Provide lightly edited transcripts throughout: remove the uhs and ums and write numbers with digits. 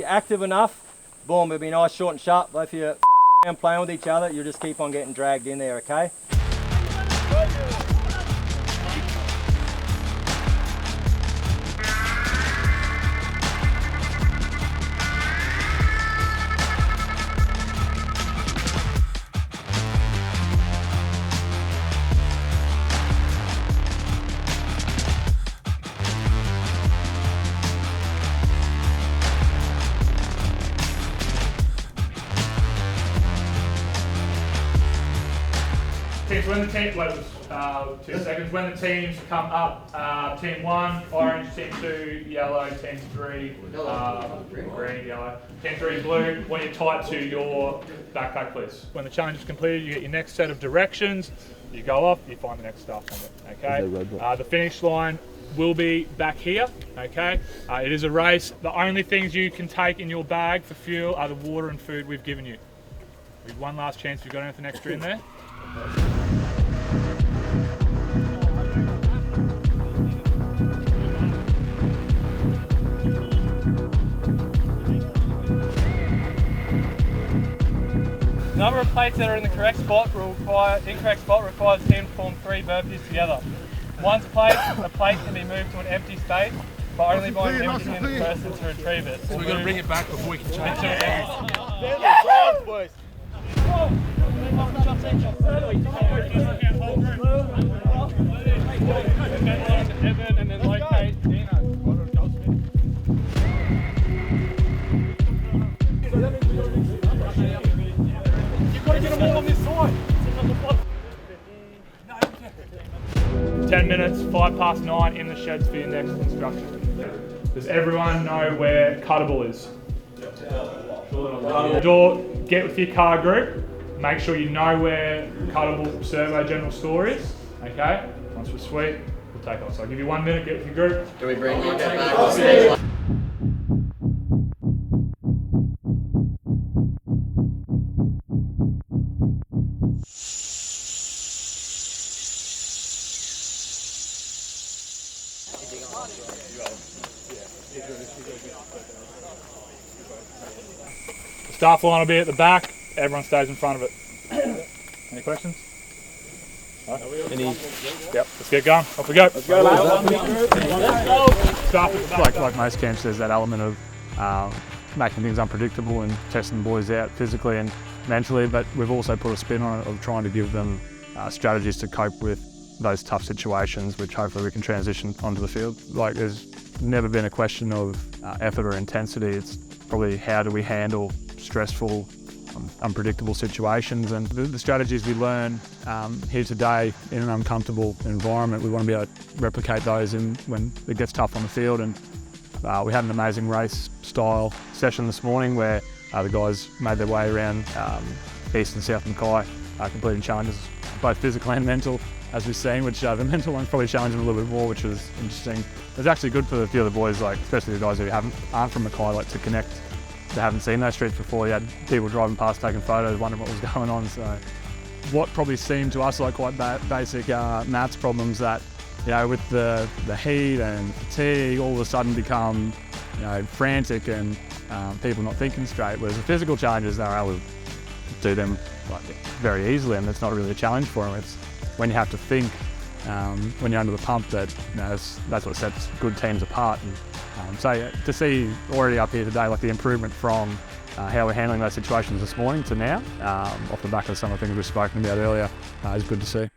you're active enough, boom, it'll be nice, short and sharp. But if you're around playing with each other, you'll just keep on getting dragged in there, okay? When the team, 2 seconds. When the teams come up, team 1, orange, team 2, yellow, team 3, green, yellow, team 3, blue. When you're tight to your backpack, please. When the challenge is completed, you get your next set of directions. You go off, you find the next stuff on it. Okay. The finish line will be back here. Okay. It is a race. The only things you can take in your bag for fuel are the water and food we've given you. We have one last chance. If you've got anything extra in there. The number of plates that are in the correct spot incorrect spot requires the team to form 3 burpees together. Once placed, a plate can be moved to an empty space, but only by emptying the person to retrieve it. So we've got to bring it back before we can change it. And then locate Dino. You've got to get them all on this side. 10 minutes, 9:05 in the sheds for your next instruction. Does everyone know where Cuttable is? Door, get with your car group. Make sure you know where Cuttable Servo General Store is. Okay? Once we're sweet, we'll take off. So I'll give you 1 minute, get with your group. Do we bring you back? The staff line will be at the back. Everyone stays in front of it. Any questions? Any? Yep, let's get going. Off we go. Let's go. Staff at the back. Like most camps, there's that element of making things unpredictable and testing the boys out physically and mentally, but we've also put a spin on it of trying to give them strategies to cope with those tough situations, which hopefully we can transition onto the field. Like, there's never been a question of effort or intensity. It's probably how do we handle stressful, unpredictable situations, and the strategies we learn here today in an uncomfortable environment, we want to be able to replicate those when it gets tough on the field. And we had an amazing race style session this morning where the guys made their way around East and South Mackay, completing challenges both physical and mental, as we've seen, which the mental one's probably challenged them a little bit more, which was interesting. It was actually good for a few of the boys, like especially the guys who aren't from Mackay, like to connect. They haven't seen those streets before. You had people driving past, taking photos, wondering what was going on. So what probably seemed to us like quite basic maths problems that, you know, with the heat and fatigue, all of a sudden become, you know, frantic and people not thinking straight. Whereas the physical challenges, they're able to do them like very easily, and it's not really a challenge for them. It's when you have to think, when you're under the pump, that, you know, that's what sets good teams apart. And so yeah, to see already up here today, like the improvement from how we're handling those situations this morning to now, off the back of some of the things we've spoken about earlier, is good to see.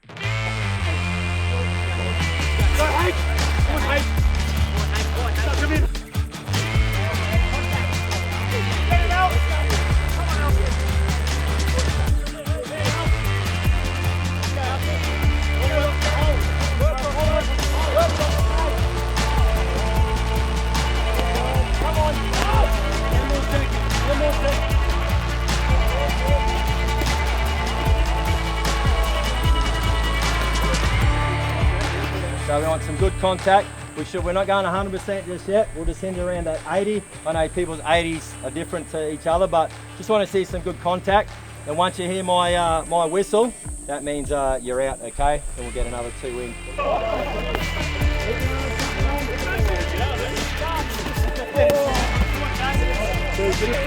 So we want some good contact. We're not going 100% just yet. We'll just send you around at 80. I know people's 80s are different to each other, but just want to see some good contact. And once you hear my my whistle, that means you're out, okay? And we'll get another 2 in. Go,